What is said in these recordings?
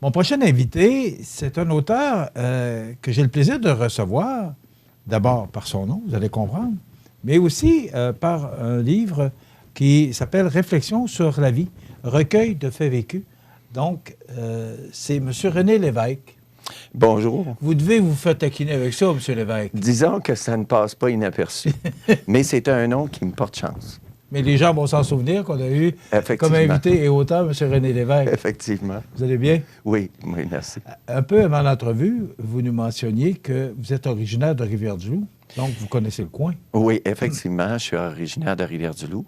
Mon prochain invité, c'est un auteur que j'ai le plaisir de recevoir, d'abord par son nom, vous allez comprendre, mais aussi par un livre qui s'appelle Réflexions sur la vie, recueil de faits vécus. Donc, c'est M. René Lévesque. Bonjour. Vous devez vous faire taquiner avec ça, M. Lévesque. Disons que ça ne passe pas inaperçu, mais c'est un nom qui me porte chance. Mais les gens vont s'en souvenir qu'on a eu comme invité et auteur M. René Lévesque. Effectivement. Vous allez bien? Oui, oui, merci. Un peu avant l'entrevue, vous nous mentionniez que vous êtes originaire de Rivière-du-Loup, donc vous connaissez le coin. Oui, effectivement, je suis originaire de Rivière-du-Loup.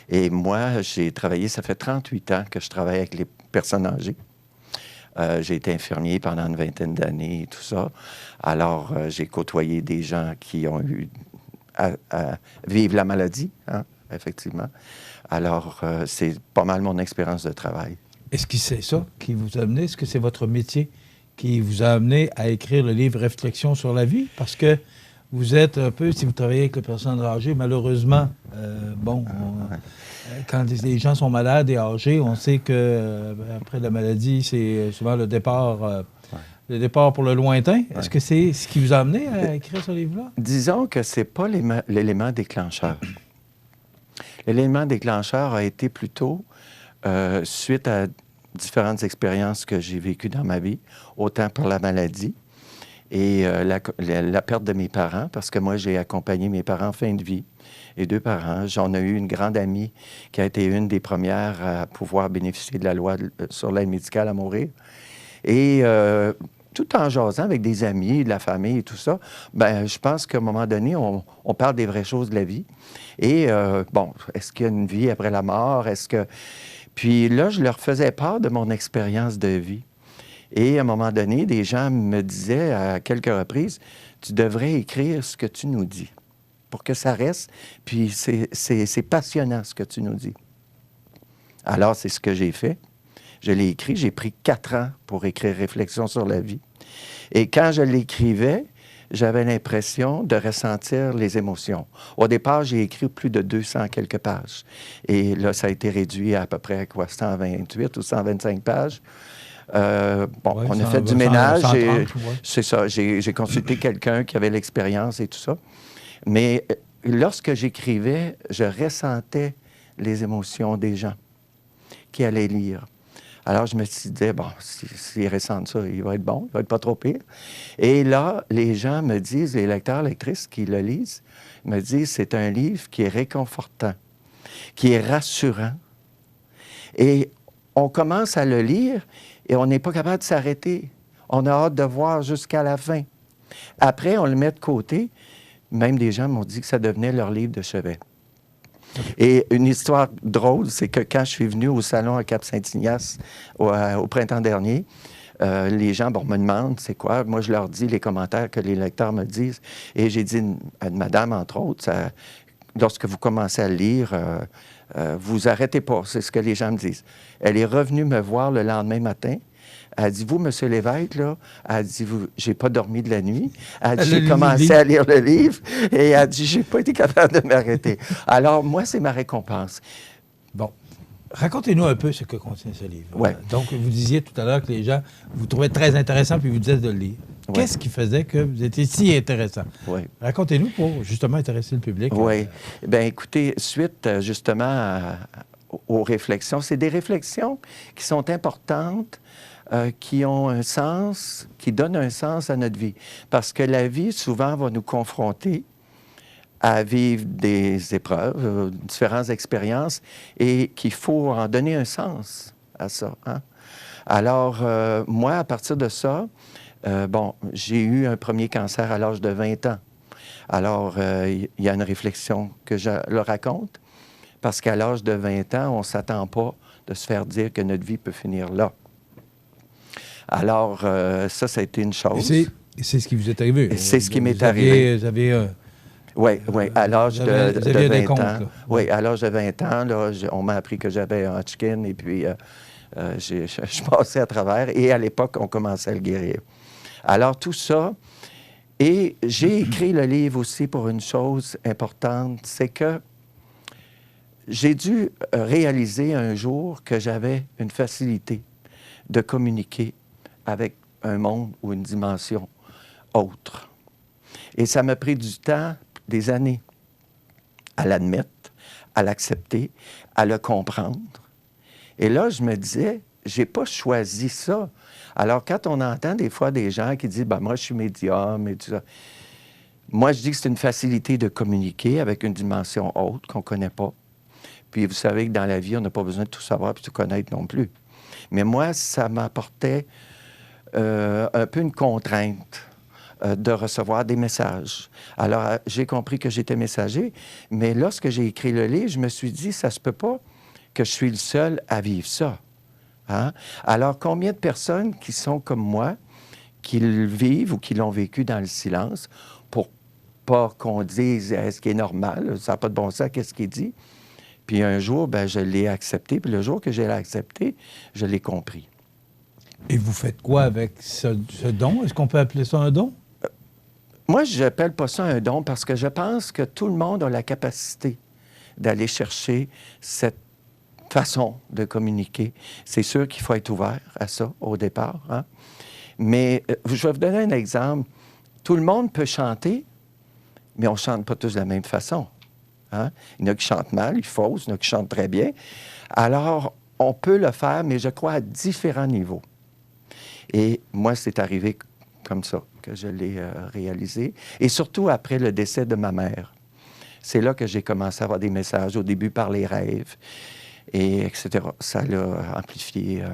Et moi, j'ai travaillé, ça fait 38 ans que je travaille avec les personnes âgées. J'ai été infirmier pendant une vingtaine d'années et tout ça. Alors, j'ai côtoyé des gens qui ont eu à vivre la maladie, hein, effectivement. Alors, c'est pas mal mon expérience de travail. Est-ce que c'est ça qui vous a amené? Est-ce que c'est votre métier qui vous a amené à écrire le livre Réflexions sur la vie? Parce que vous êtes un peu, si vous travaillez avec les personnes âgées, malheureusement, quand les gens sont malades et âgés, on sait que après la maladie, c'est souvent le départ pour le lointain. Ouais. Est-ce que c'est ce qui vous a amené à écrire ce livre-là? Disons que ce n'est pas l'élément déclencheur. L'élément déclencheur a été plutôt suite à différentes expériences que j'ai vécues dans ma vie, autant par la maladie et la perte de mes parents, parce que moi, j'ai accompagné mes parents en fin de vie, et 2 parents. J'en ai eu une grande amie qui a été une des premières à pouvoir bénéficier de la loi sur l'aide médicale à mourir. Et tout en jasant avec des amis, de la famille et tout ça, ben je pense qu'à un moment donné, on parle des vraies choses de la vie. Et bon, est-ce qu'il y a une vie après la mort? Est-ce que... Puis là, je leur faisais part de mon expérience de vie. Et à un moment donné, des gens me disaient à quelques reprises, « Tu devrais écrire ce que tu nous dis pour que ça reste. Puis c'est passionnant ce que tu nous dis. » Alors, c'est ce que j'ai fait. Je l'ai écrit. J'ai pris 4 ans pour écrire Réflexions sur la vie. Et quand je l'écrivais, j'avais l'impression de ressentir les émotions. Au départ, j'ai écrit plus de 200 quelques pages. Et là, ça a été réduit à peu près, quoi, 128 ou 125 pages. Bon, ouais, on a fait du ménage. C'est ça. J'ai consulté quelqu'un qui avait l'expérience et tout ça. Mais lorsque j'écrivais, je ressentais les émotions des gens qui allaient lire. Alors, je me disais, bon, s'ils ressentent ça, il va être bon, il va être pas trop pire. Et là, les gens me disent, les lecteurs, lectrices qui le lisent, me disent, c'est un livre qui est réconfortant, qui est rassurant. Et on commence à le lire et on n'est pas capable de s'arrêter. On a hâte de voir jusqu'à la fin. Après, on le met de côté. Même des gens m'ont dit que ça devenait leur livre de chevet. Et une histoire drôle, c'est que quand je suis venu au salon à Cap-Saint-Ignace au printemps dernier, les gens me demandent c'est quoi. Moi, je leur dis les commentaires que les lecteurs me disent. Et j'ai dit à une madame, entre autres, lorsque vous commencez à le lire, vous arrêtez pas. C'est ce que les gens me disent. Elle est revenue me voir le lendemain matin. Elle dit, vous, M. Lévesque, là, elle dit, j'ai pas dormi de la nuit. Elle dit, j'ai commencé à lire le livre et elle dit, j'ai pas été capable de m'arrêter. Alors, moi, c'est ma récompense. Bon. Racontez-nous un peu ce que contient ce livre. Ouais. Donc, vous disiez tout à l'heure que les gens vous trouvaient très intéressant puis vous disaient de le lire. Ouais. Qu'est-ce qui faisait que vous étiez si intéressant? Ouais. Racontez-nous pour, justement, intéresser le public. Oui. Bien, écoutez, suite, justement, aux réflexions, c'est des réflexions qui sont importantes, qui ont un sens, qui donnent un sens à notre vie. Parce que la vie, souvent, va nous confronter à vivre des épreuves, différentes expériences, et qu'il faut en donner un sens à ça. Hein? Alors, moi, à partir de ça, bon, j'ai eu un premier cancer à l'âge de 20 ans. Alors, il y a une réflexion que je le raconte, parce qu'à l'âge de 20 ans, on ne s'attend pas de se faire dire que notre vie peut finir là. Alors, ça a été une chose. Et c'est ce qui vous est arrivé? C'est ce qui m'est arrivé. Vous avez... Oui, à l'âge de 20 ans. Là. Oui, à l'âge de 20 ans, là, on m'a appris que j'avais un Hodgkin et puis je passais à travers. Et à l'époque, on commençait à le guérir. Alors, tout ça... Et j'ai écrit le livre aussi pour une chose importante, c'est que j'ai dû réaliser un jour que j'avais une facilité de communiquer avec un monde ou une dimension autre. Et ça m'a pris du temps, des années, à l'admettre, à l'accepter, à le comprendre. Et là, je me disais, j'ai pas choisi ça. Alors, quand on entend des fois des gens qui disent, ben moi, je suis médium et tout ça, moi, je dis que c'est une facilité de communiquer avec une dimension haute qu'on connaît pas. Puis, vous savez que dans la vie, on n'a pas besoin de tout savoir et tout connaître non plus. Mais moi, ça m'apportait un peu une contrainte de recevoir des messages. Alors, j'ai compris que j'étais messager, mais lorsque j'ai écrit le livre, je me suis dit, ça se peut pas que je suis le seul à vivre ça. Hein? Alors, combien de personnes qui sont comme moi, qui le vivent ou qui l'ont vécu dans le silence, pour pas qu'on dise est-ce qui est normal, ça n'a pas de bon sens, qu'est-ce qu'il dit? Puis un jour, ben, je l'ai accepté, puis le jour que j'ai accepté, je l'ai compris. Et vous faites quoi avec ce don? Est-ce qu'on peut appeler ça un don? Moi, je n'appelle pas ça un don parce que je pense que tout le monde a la capacité d'aller chercher cette façon de communiquer. C'est sûr qu'il faut être ouvert à ça au départ. Hein? Mais je vais vous donner un exemple. Tout le monde peut chanter, mais on ne chante pas tous de la même façon. Hein? Il y en a qui chantent mal, ils faussent, il y en a qui chantent très bien. Alors, on peut le faire, mais je crois à différents niveaux. Et moi, c'est arrivé comme ça que je l'ai réalisé. Et surtout après le décès de ma mère. C'est là que j'ai commencé à avoir des messages, au début par les rêves, et etc. Ça l'a amplifié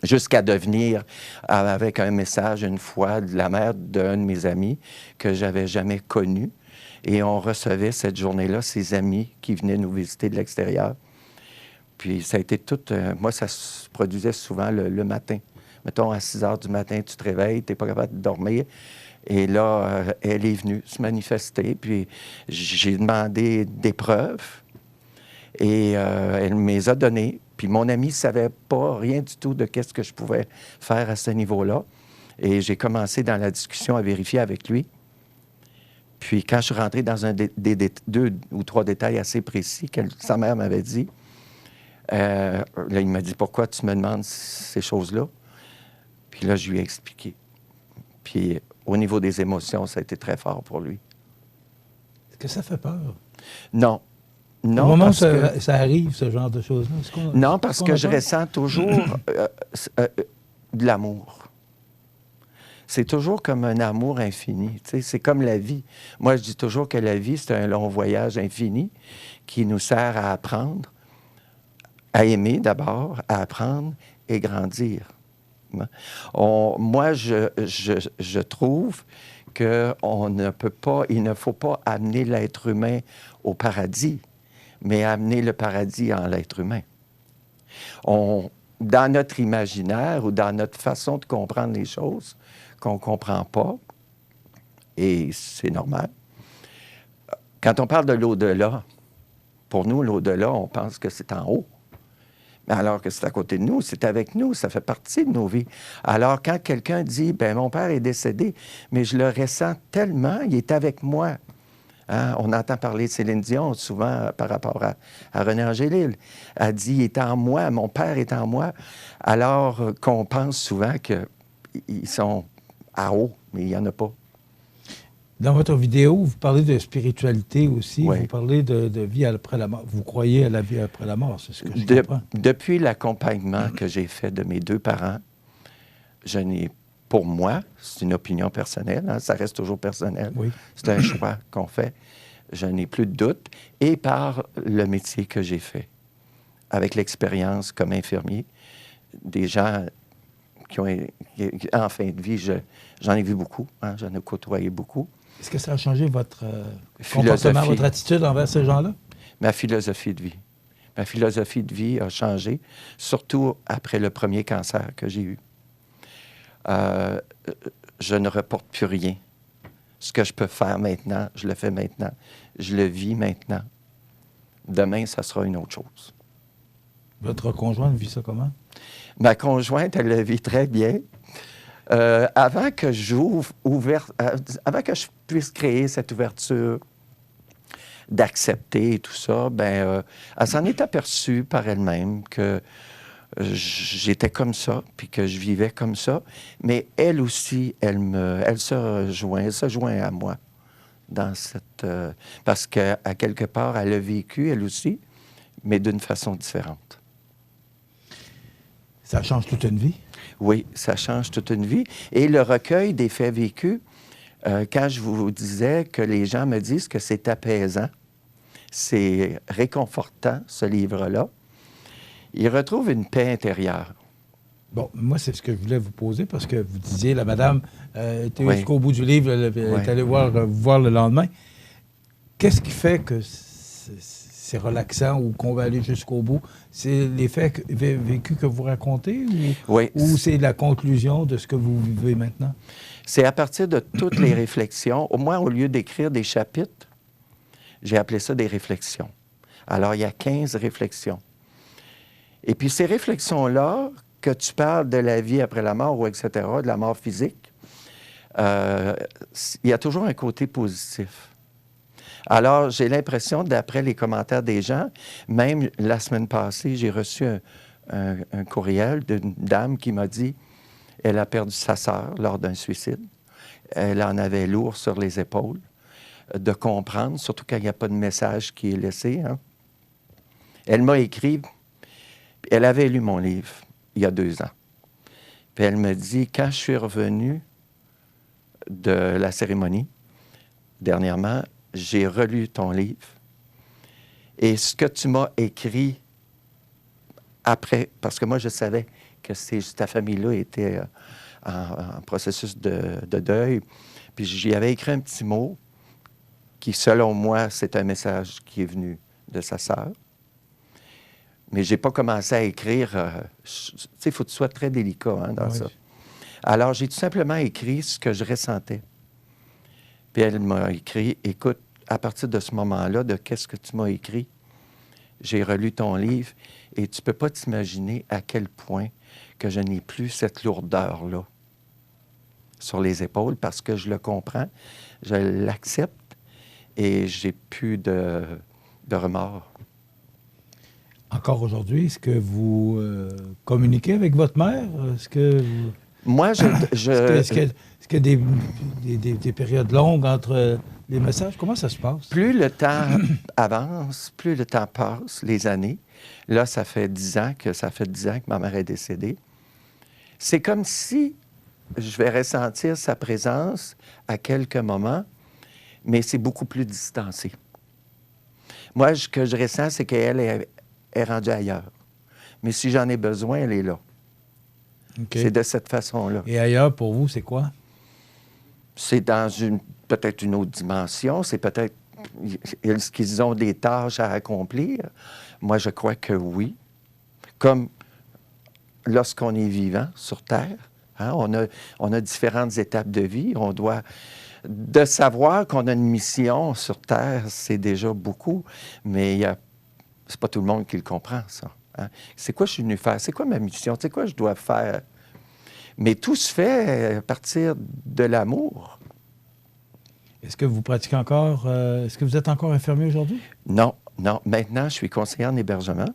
jusqu'à devenir avec un message une fois de la mère d'un de mes amis que j'avais jamais connu. Et on recevait cette journée-là ses amis qui venaient nous visiter de l'extérieur. Puis ça a été tout... moi, ça se produisait souvent le matin. Mettons, à 6 heures du matin, tu te réveilles, tu n'es pas capable de dormir. Et là, elle est venue se manifester. Puis j'ai demandé des preuves. Et elle me les a données. Puis mon ami ne savait pas rien du tout de qu'est-ce que je pouvais faire à ce niveau-là. Et j'ai commencé dans la discussion à vérifier avec lui. Puis quand je suis rentré dans deux ou trois détails assez précis que sa mère m'avait dit, là, il m'a dit « Pourquoi tu me demandes ces choses-là? » Puis là, je lui ai expliqué. Puis au niveau des émotions, ça a été très fort pour lui. Est-ce que ça fait peur? Non. Non, au moment parce où que... ça arrive, ce genre de choses-là? Non, parce que je ressens toujours de l'amour. C'est toujours comme un amour infini. Tu sais, c'est comme la vie. Moi, je dis toujours que la vie, c'est un long voyage infini qui nous sert à apprendre, à aimer d'abord, à apprendre et grandir. Moi, je trouve qu'on ne peut pas, il ne faut pas amener l'être humain au paradis, mais amener le paradis en l'être humain. Dans notre imaginaire ou dans notre façon de comprendre les choses, qu'on ne comprend pas, et c'est normal. Quand on parle de l'au-delà, pour nous, l'au-delà, on pense que c'est en haut. Mais alors que c'est à côté de nous, c'est avec nous, ça fait partie de nos vies. Alors, quand quelqu'un dit, ben mon père est décédé, mais je le ressens tellement, il est avec moi. Hein? On entend parler de Céline Dion souvent par rapport à René Angélil. Elle dit, il est en moi, mon père est en moi. Alors qu'on pense souvent qu'ils sont à haut, mais il n'y en a pas. Dans votre vidéo, vous parlez de spiritualité aussi. Oui. Vous parlez de vie après la mort. Vous croyez à la vie après la mort, c'est ce que je comprends. Depuis l'accompagnement que j'ai fait de mes deux parents, je n'ai, pour moi, c'est une opinion personnelle, hein, ça reste toujours personnel. Oui. C'est un choix qu'on fait. Je n'ai plus de doute. Et par le métier que j'ai fait, avec l'expérience comme infirmier, des gens qui ont, en fin de vie, j'en ai vu beaucoup, hein, j'en ai côtoyé beaucoup. Est-ce que ça a changé votre comportement, votre attitude envers ces gens-là? Ma philosophie de vie. Ma philosophie de vie a changé, surtout après le premier cancer que j'ai eu. Je ne reporte plus rien. Ce que je peux faire maintenant, je le fais maintenant. Je le vis maintenant. Demain, ça sera une autre chose. Votre conjointe vit ça comment? Ma conjointe, elle le vit très bien. Avant que avant que je puisse créer cette ouverture d'accepter tout ça, elle s'en est aperçue par elle-même que j'étais comme ça, puis que je vivais comme ça. Mais elle aussi, elle se joint à moi dans cette... parce qu'à quelque part, elle a vécu, elle aussi, mais d'une façon différente. Ça change toute une vie? Oui, ça change toute une vie. Et le recueil des faits vécus, quand je vous disais que les gens me disent que c'est apaisant, c'est réconfortant, ce livre-là, ils retrouvent une paix intérieure. Bon, moi, c'est ce que je voulais vous poser parce que vous disiez, la madame était Oui. jusqu'au bout du livre, elle est allée vous voir le lendemain. Qu'est-ce qui fait que c'est relaxant ou qu'on va aller jusqu'au bout? C'est les faits vécus que vous racontez Oui. ou c'est la conclusion de ce que vous vivez maintenant? C'est à partir de toutes les réflexions. Au moins, au lieu d'écrire des chapitres, j'ai appelé ça des réflexions. Alors, il y a 15 réflexions. Et puis, ces réflexions-là, que tu parles de la vie après la mort, ou etc., de la mort physique, il y a toujours un côté positif. Alors, j'ai l'impression, d'après les commentaires des gens, même la semaine passée, j'ai reçu un courriel d'une dame qui m'a dit qu'elle a perdu sa sœur lors d'un suicide. Elle en avait lourd sur les épaules. De comprendre, surtout quand il n'y a pas de message qui est laissé. Hein. Elle m'a écrit, elle avait lu mon livre il y a 2 ans. Puis elle me dit, quand je suis revenu de la cérémonie, dernièrement, j'ai relu ton livre. Et ce que tu m'as écrit après, parce que moi, je savais que ta famille-là était en processus de deuil, puis j'y avais écrit un petit mot qui, selon moi, c'est un message qui est venu de sa sœur. Mais je n'ai pas commencé à écrire... tu sais, il faut que tu sois très délicat dans ça. Alors, j'ai tout simplement écrit ce que je ressentais. Puis elle m'a écrit, écoute, à partir de ce moment-là, de qu'est-ce que tu m'as écrit, j'ai relu ton livre et tu ne peux pas t'imaginer à quel point que je n'ai plus cette lourdeur-là sur les épaules parce que je le comprends, je l'accepte et j'ai plus de remords. Encore aujourd'hui, est-ce que vous communiquez avec votre mère? Est-ce que vous... Moi, Est-ce qu'il y a des périodes longues entre les messages? Comment ça se passe? Plus le temps avance, plus le temps passe, les années. Là, ça fait 10 ans que ma mère est décédée. C'est comme si je vais ressentir sa présence à quelques moments, mais c'est beaucoup plus distancé. Moi, ce que je ressens, c'est qu'elle est rendue ailleurs. Mais si j'en ai besoin, elle est là. Okay. C'est de cette façon-là. Et ailleurs, pour vous, c'est quoi? C'est dans peut-être une autre dimension. C'est peut-être qu'ils ont des tâches à accomplir. Moi, je crois que oui. Comme lorsqu'on est vivant sur Terre, hein, on a différentes étapes de vie. On doit... De savoir qu'on a une mission sur Terre, c'est déjà beaucoup, mais c'est pas tout le monde qui le comprend, ça. Hein? C'est quoi je suis venu faire? C'est quoi ma mission? C'est quoi je dois faire? Mais tout se fait à partir de l'amour. Est-ce que vous pratiquez encore... est-ce que vous êtes encore infirmier aujourd'hui? Non, non. Maintenant, je suis conseiller en hébergement.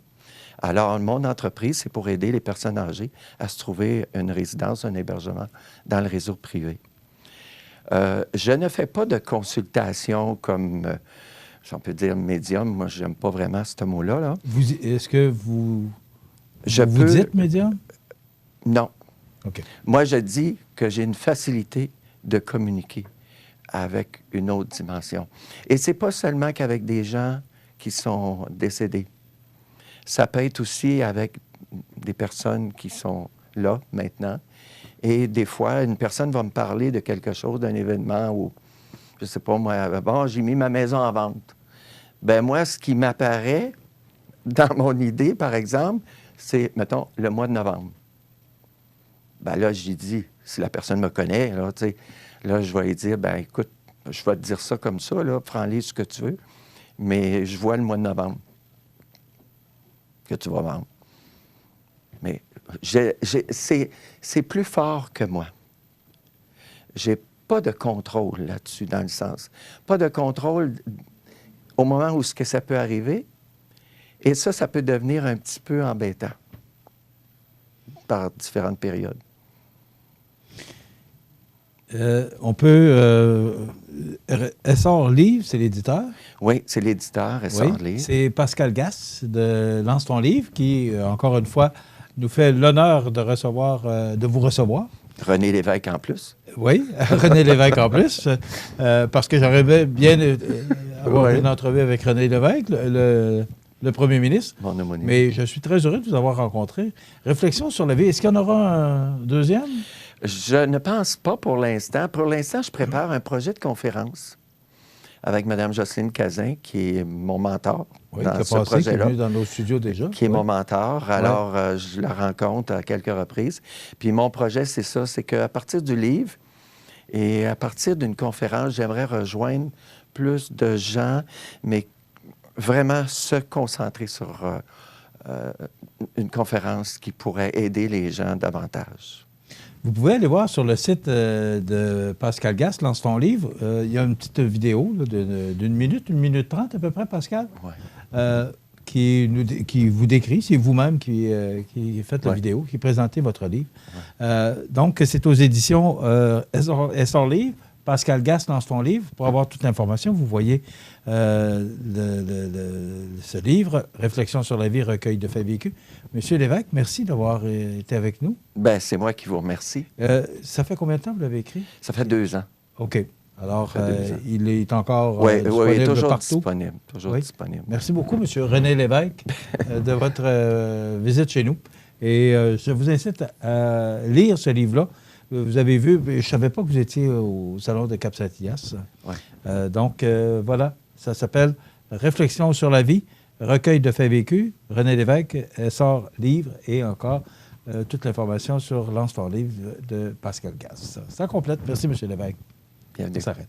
Alors, mon entreprise, c'est pour aider les personnes âgées à se trouver une résidence, un hébergement dans le réseau privé. Je ne fais pas de consultation comme, si on peut dire, médium. Moi, je n'aime pas vraiment ce mot-là. Là. Est-ce que vous dites médium? Non. Okay. Moi, je dis que j'ai une facilité de communiquer avec une autre dimension. Et ce n'est pas seulement qu'avec des gens qui sont décédés. Ça peut être aussi avec des personnes qui sont là, maintenant. Et des fois, une personne va me parler de quelque chose, d'un événement où, je ne sais pas, moi, bon, j'ai mis ma maison en vente. Bien, moi, ce qui m'apparaît dans mon idée, par exemple, c'est, mettons, le mois de novembre. Bien là, j'ai dit, si la personne me connaît, là, tu sais, là, je vais lui dire, bien, écoute, je vais te dire ça comme ça, là, prends-les ce que tu veux, mais je vois le mois de novembre que tu vas vendre. Mais c'est plus fort que moi. J'ai pas de contrôle là-dessus, dans le sens. Pas de contrôle au moment où ce que ça peut arriver. Et ça peut devenir un petit peu embêtant. par différentes périodes. On peut... Essor Livre, c'est l'éditeur. Oui, c'est l'éditeur, Essor Oui, Livre. c'est Pascal Gasse de Lance ton livre qui, encore une fois, nous fait l'honneur de recevoir, de vous recevoir. René Lévesque en plus. Oui, René Lévesque en plus, parce que j'aurais bien avoir une entrevue avec René Lévesque, le premier ministre. Mon homonyme. Mais je suis très heureux de vous avoir rencontré. Réflexion sur la vie. Est-ce qu'il y en aura un deuxième? Je ne pense pas pour l'instant. Pour l'instant, je prépare un projet de conférence avec Mme Jocelyne Cazin, qui est mon mentor Oui, dans qui a ce passé, qui est projet-là. venu dans nos studios déjà. Qui est Oui. mon mentor. Alors, je la rencontre à quelques reprises. Puis mon projet, c'est ça, c'est qu'à partir du livre et à partir d'une conférence, j'aimerais rejoindre plus de gens, mais vraiment se concentrer sur une conférence qui pourrait aider les gens davantage. Vous pouvez aller voir sur le site de Pascal Gasse, Lance ton livre. Il y a une petite vidéo là, d'une minute, 1 minute 30 à peu près, Pascal, qui vous décrit. C'est vous-même qui faites la vidéo, qui présentez votre livre. Donc, c'est aux éditions Essor Livre. Pascal Gasse, Lance ton livre. Pour avoir toute l'information, vous voyez ce livre, Réflexion sur la vie, recueil de faits vécus. Monsieur Lévesque, merci d'avoir été avec nous. Bien, c'est moi qui vous remercie. Ça fait combien de temps que vous l'avez écrit? Ça fait 2 ans. OK. Alors, il est encore disponible il est toujours partout? disponible. Toujours disponible. Merci beaucoup, Monsieur René Lévesque, de votre visite chez nous. Et je vous incite à lire ce livre-là. Vous avez vu, je ne savais pas que vous étiez au Salon de Cap-Saint-Hyacinthe. Ouais. Donc, voilà, ça s'appelle Réflexion sur la vie, recueil de faits vécus. René Lévesque, Essor Livre et encore toute l'information sur Lance ton livre de Pascal Gasse. Ça complète. Merci, M. Lévesque. Bienvenue. Ça s'arrête.